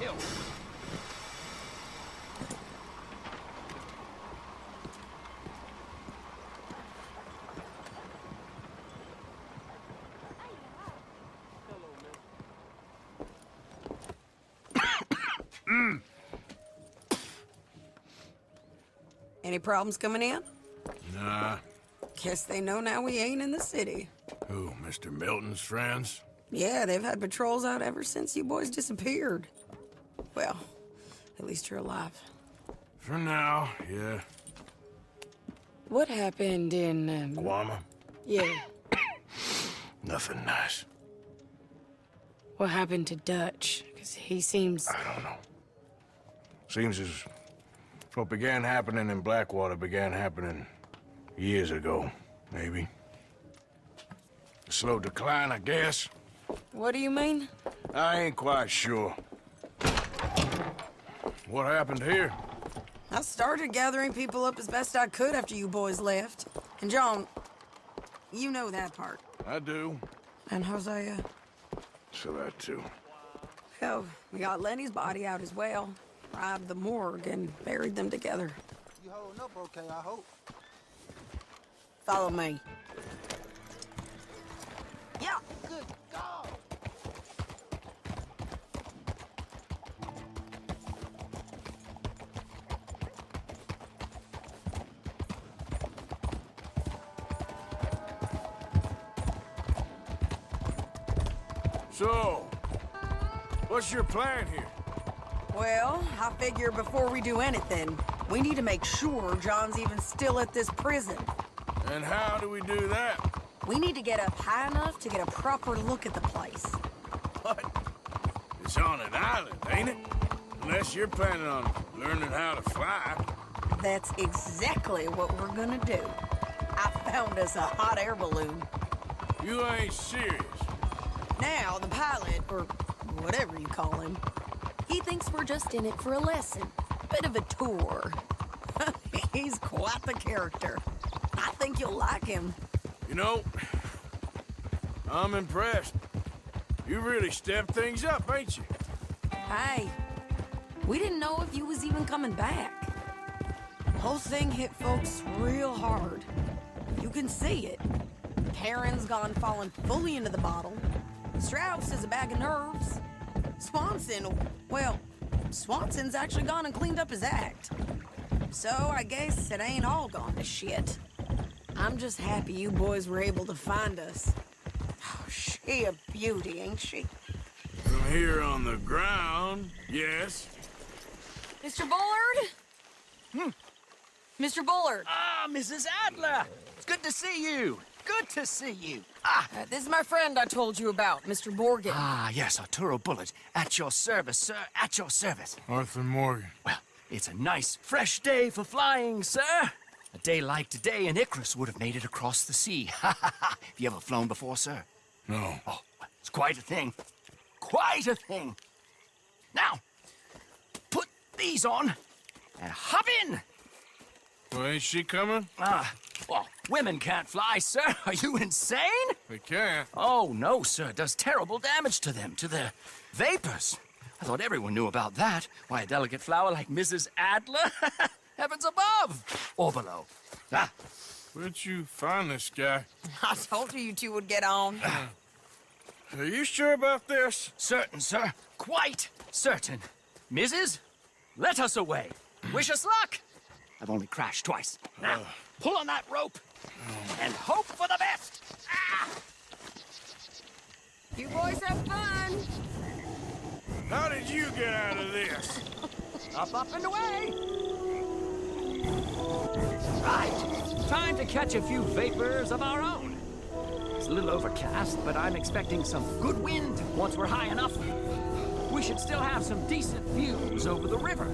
killed. Any problems coming in? Nah. Guess they know now we ain't in the city. Who, Mr. Milton's friends? Yeah, they've had patrols out ever since you boys disappeared. Well, at least you're alive. For now, yeah. What happened in, Guama? Yeah. Nothing nice. What happened to Dutch? Because he seems... I don't know. Seems as what began happening in Blackwater began happening years ago, maybe. A slow decline, I guess. What do you mean? I ain't quite sure. What happened here? I started gathering people up as best I could after you boys left. And John, you know that part. I do. And Hosea? So that too. Hell, we got Lenny's body out as well. Robbed the morgue and buried them together. You holding up okay, I hope. Follow me. Yeah, good God! So, what's your plan here? Well, I figure before we do anything, we need to make sure John's even still at this prison. And how do we do that? We need to get up high enough to get a proper look at the place. What? It's on an island, ain't it? Unless you're planning on learning how to fly. That's exactly what we're gonna do. I found us a hot air balloon. You ain't serious. Now, the pilot, or whatever you call him, he thinks we're just in it for a lesson. Bit of a tour. He's quite the character. I think you'll like him. You know, I'm impressed. You really stepped things up, ain't you? Hey, we didn't know if you was even coming back. The whole thing hit folks real hard. You can see it. Karen's gone falling fully into the bottle. Strauss is a bag of nerves. Swanson's actually gone and cleaned up his act. So I guess it ain't all gone to shit. I'm just happy you boys were able to find us. Oh, she a beauty, ain't she? From here on the ground, yes. Mr. Bullard? Mr. Bullard. Ah, Mrs. Adler! It's good to see you. Good to see you. This is my friend I told you about, Mr. Morgan. Ah, yes, Arturo Bullard. At your service, sir. At your service. Arthur Morgan. Well, it's a nice, fresh day for flying, sir. A day like today, an Icarus would have made it across the sea. Ha ha ha. Have you ever flown before, sir? No. Oh, it's quite a thing. Quite a thing. Now, put these on and hop in. Well, ain't she coming? Well, women can't fly, sir. Are you insane? They can't. Oh, no, sir. It does terrible damage to them, to their vapors. I thought everyone knew about that. Why, a delicate flower like Mrs. Adler? Heavens above. Or below. Ah. Where'd you find this guy? I told you two would get on. Are you sure about this? Certain, sir. Quite certain. Mrs., let us away. Wish us luck. I've only crashed twice. Now, pull on that rope and hope for the best. Ah! You boys have fun. How did you get out of this? Up, and away. Right. Time to catch a few vapors of our own. It's a little overcast, but I'm expecting some good wind once we're high enough. We should still have some decent views over the river.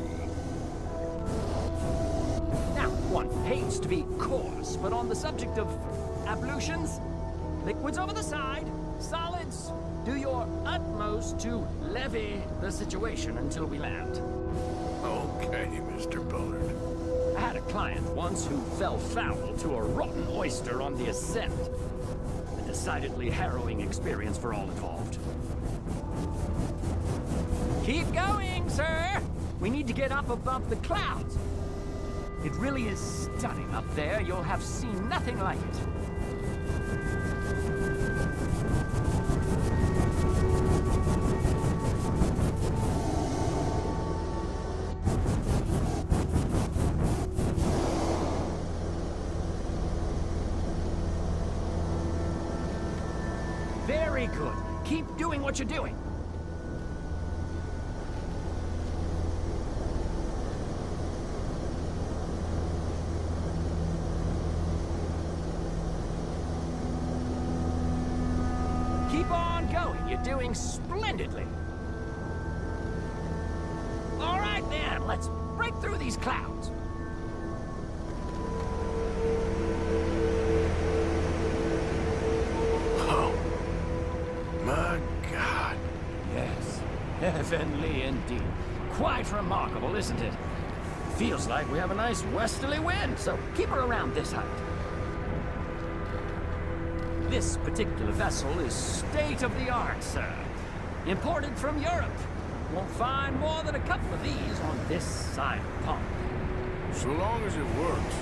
Now, one hates to be coarse, but on the subject of ablutions, liquids over the side, solids, do your utmost to levy the situation until we land. Okay, Mr. Bullard. I had a client once who fell foul to a rotten oyster on the ascent. A decidedly harrowing experience for all involved. Keep going, sir! We need to get up above the clouds. It really is stunning up there. You'll have seen nothing like it. Very good. Keep doing what you're doing. Keep on going. You're doing splendidly. All right, then. Let's break through these clouds. Oh, my God. Yes, heavenly indeed. Quite remarkable, isn't it? Feels like we have a nice westerly wind, so keep her around this height. This particular vessel is state-of-the-art, sir. Imported from Europe. Won't find more than a couple of these on this side of the pond. So long as it works.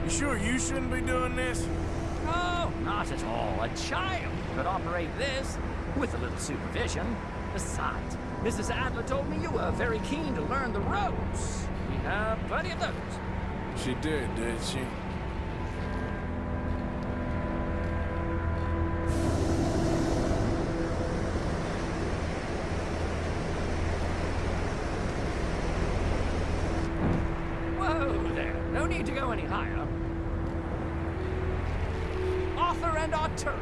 You sure you shouldn't be doing this? Oh, not at all. A child could operate this with a little supervision. Besides, Mrs. Adler told me you were very keen to learn the ropes. We have plenty of those. She did she? Whoa there. No need to go any higher. Arthur and Arturo.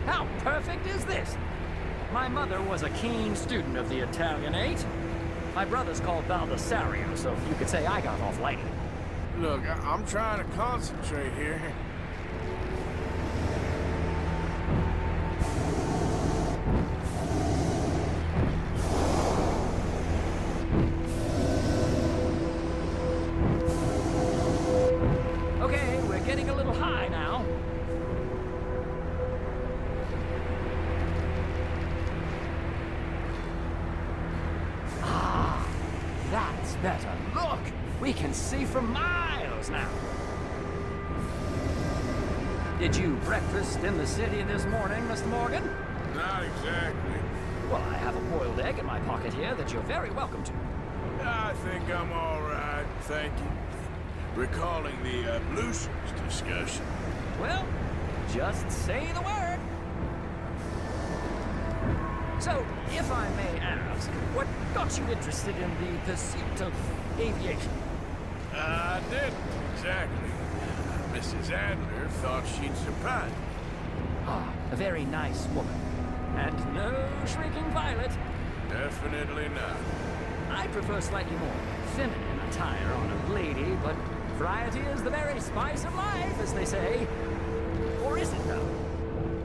How perfect is this? My mother was a keen student of the Italianate. My brother's called Baldessario, so you could say I got off lightly. Look, I'm trying to concentrate here. Okay, we're getting a little high now. Ah, that's better. Look, we can see for miles now. Did you breakfast in the city this morning, Mr. Morgan? Not exactly. Well, I have a boiled egg in my pocket here that you're very welcome to. I think I'm all right, thank you. Recalling the ablutions discussion. Well, just say the word. So, if I may ask, what got you interested in the pursuit of aviation? I didn't, exactly. Mrs. Adler thought she'd surprise me. Ah, a very nice woman. And no shrieking violet. Definitely not. I prefer slightly more feminine attire on a lady, but variety is the very spice of life, as they say. Or is it, though?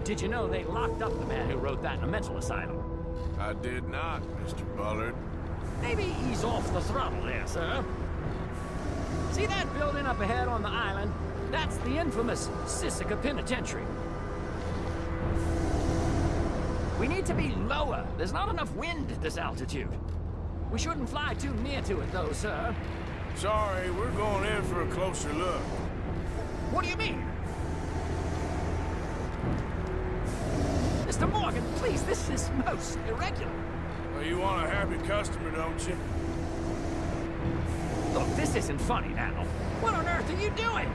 Did you know they locked up the man who wrote that in a mental asylum? I did not, Mr. Bullard. Maybe ease off the throttle there, sir. See that building up ahead on the island? That's the infamous Sisika Penitentiary. We need to be lower. There's not enough wind at this altitude. We shouldn't fly too near to it, though, sir. Sorry, we're going in for a closer look. What do you mean? Mr. Morgan, please, this is most irregular. Well, you want a happy customer, don't you? Look, this isn't funny now. What on earth are you doing?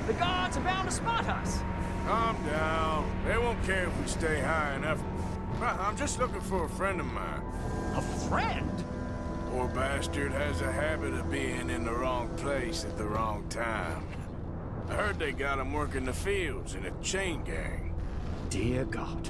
The guards are bound to spot us. Calm down. They won't care if we stay high enough. I'm just looking for a friend of mine. A friend? Poor bastard has a habit of being in the wrong place at the wrong time. I heard they got him working the fields in a chain gang. Dear God.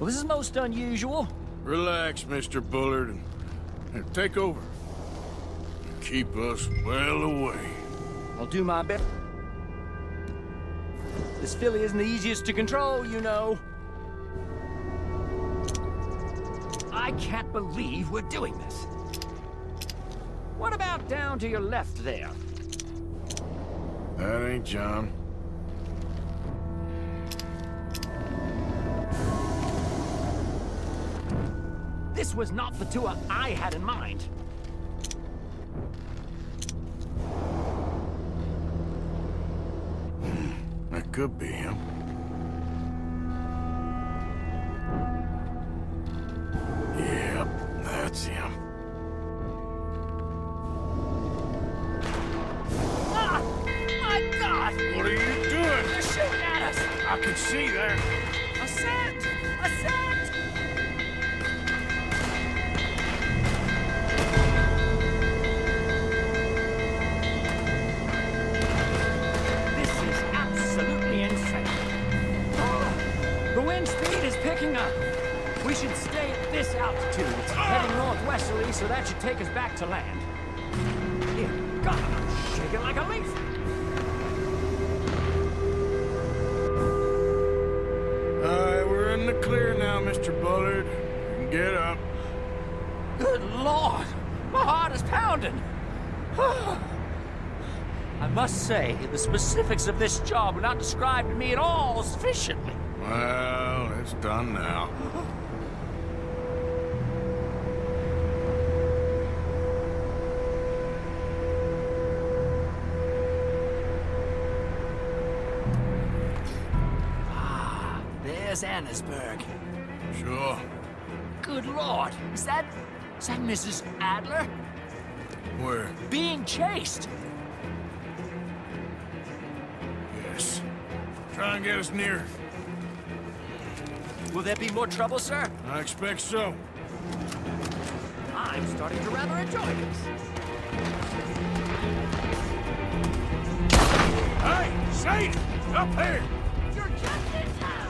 Well, this is most unusual. Relax, Mr. Bullard, and take over. Keep us well away. I'll do my best. This filly isn't the easiest to control, you know. I can't believe we're doing this. What about down to your left there? That ain't John. This was not the tour I had in mind. That could be him. Yep, that's him. Ah! My God! What are you doing? They're shooting at us! I can see that. Ascent! Ascent! This is absolutely insane. The wind speed is picking up. We should stay at this altitude. It's heading northwesterly, so that should take us back to land. Dear God, I'm shaking like a leaf. We're in the clear now, Mr. Bullard. You can get up. Good Lord! My heart is pounding! I must say, the specifics of this job were not described to me at all sufficiently. Well, it's done now. There's Annesburg. Sure. Good Lord! Is that Mrs. Adler? Where? Being chased! Yes. Try and get us near. Will there be more trouble, sir? I expect so. I'm starting to rather enjoy this. Hey, Sadie! Up here! You're just in time!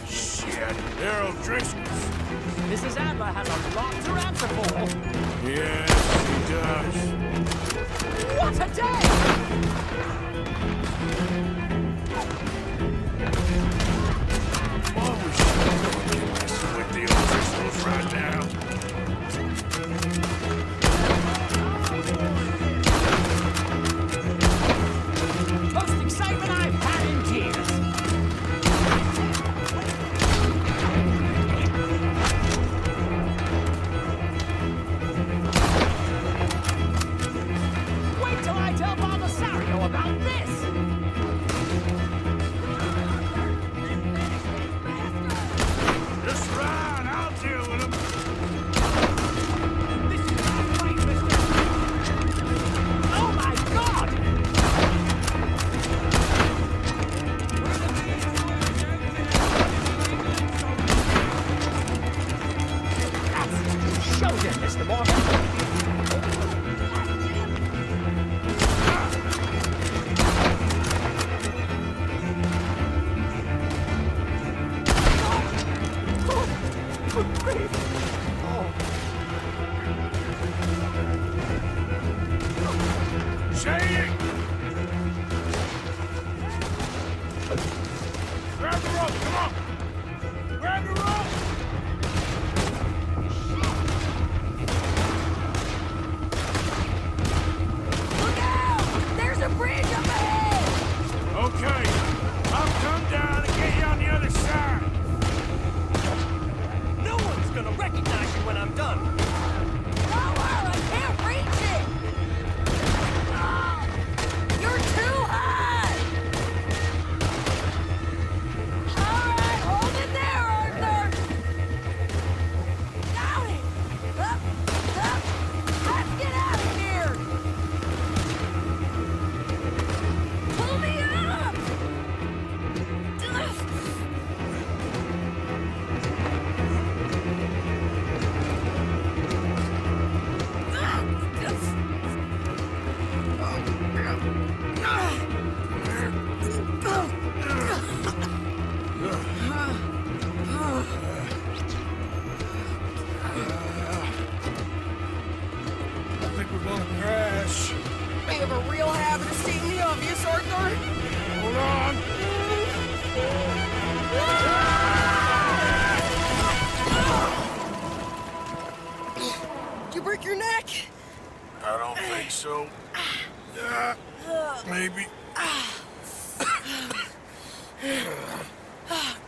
Shit, they're O'Driscoll's. Mrs. Adler has a lot to answer for. Yes, he does. What a day! Oh, we should be messing with the O'Driscolls right now. Most excitement I've had in years. Wait till I tell Baldasario about this!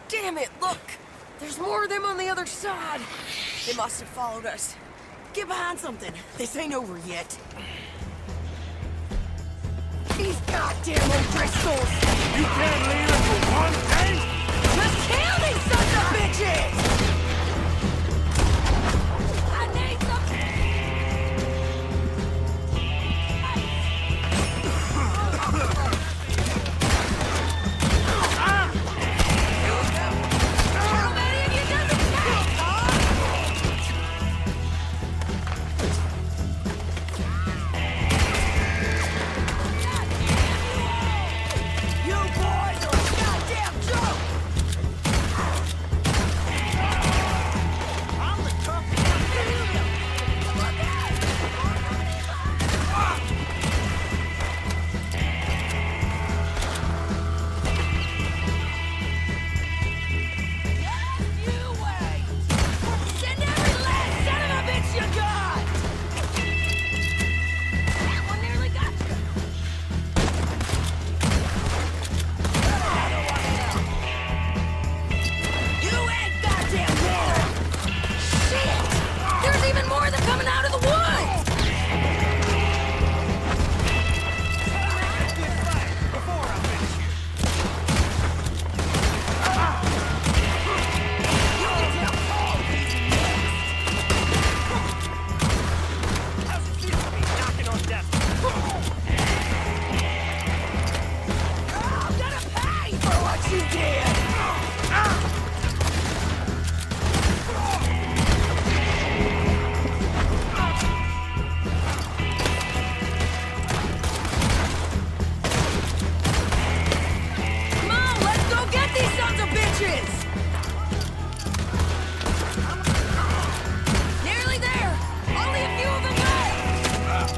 Damn it, look! There's more of them on the other side. They must have followed us. Get behind something. This ain't over yet. These goddamn O'Driscolls! You can't leave it for one day? Let's kill these sons of bitches! I need some... How many of you does it take, huh? You boys are a goddamn joke! I'm the toughest one in here. You wait! Send every last son of a bitch you got! That one nearly got you. You ain't goddamn more! Shit! There's even more of them coming out of the woods! Before I finish here. You can tell Paul he's next! How's it feel to be knocking on death? I'm gonna pay for what you did! Come on, let's go get these sons of bitches! Nearly there! Only a few of them left!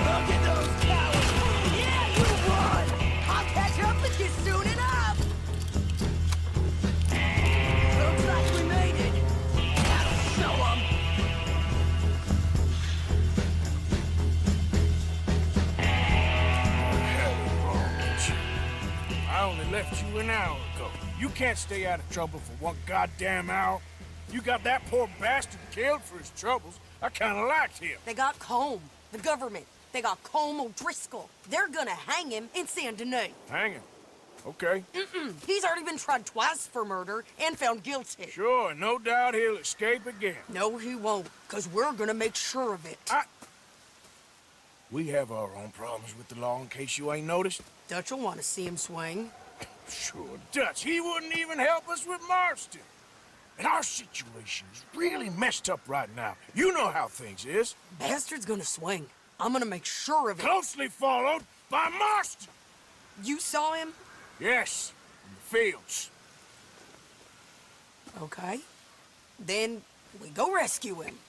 Look at those cowards! Yeah, you won! I'll catch up with you soon enough! Looks like we made it. That'll show 'em. I only left you an hour ago. You can't stay out of trouble for one goddamn hour. You got that poor bastard killed for his troubles. I kinda liked him. They got Combe, the government. They got Combe O'Driscoll. They're gonna hang him in Saint Denis. Hanging. Okay. He's already been tried twice for murder and found guilty. Sure, no doubt he'll escape again. No, he won't, because we're gonna make sure of it. We have our own problems with the law, in case you ain't noticed. Dutch will want to see him swing. Sure, Dutch, he wouldn't even help us with Marston. And our situation is really messed up right now. You know how things is. Bastard's gonna swing. I'm gonna make sure of it. Closely followed by Marston. You saw him? Yes, in the fields. Okay. Then we go rescue him.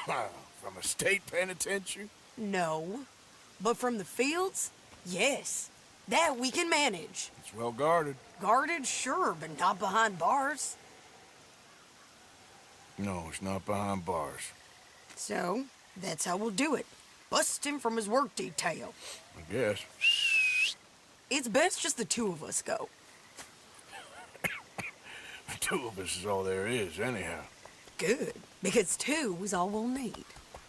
From a state penitentiary? No. But from the fields? Yes. That we can manage. It's well guarded. Guarded, sure, but not behind bars. No, it's not behind bars. So, that's how we'll do it. Bust him from his work detail. I guess. It's best just the two of us go. The two of us is all there is, anyhow. Good, because two is all we'll need.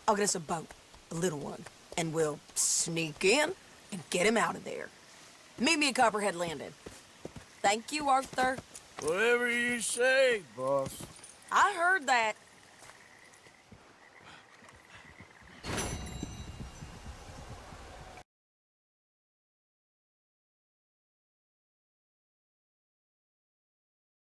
I'll get us a boat, a little one, and we'll sneak in and get him out of there. Meet me at Copperhead Landing. Thank you, Arthur. Whatever you say, boss. I heard that.